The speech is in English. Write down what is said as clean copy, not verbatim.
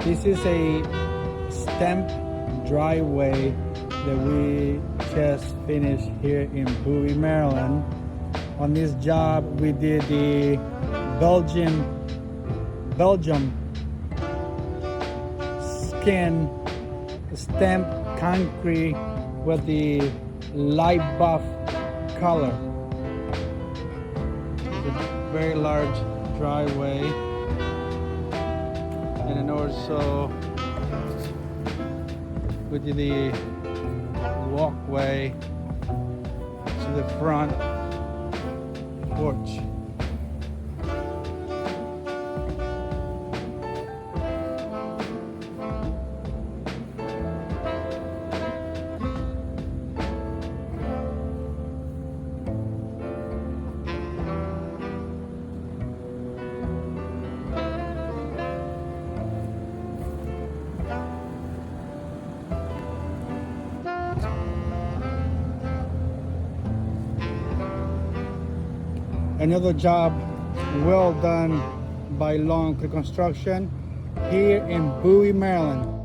This is a stamped driveway that we just finished here in Bowie, Maryland. On this job, we did the Belgium skin stamped concrete with the light buff color. It's a very large driveway, and then also we did the walkway to the front porch. Another job well done by Long Construction here in Bowie, Maryland.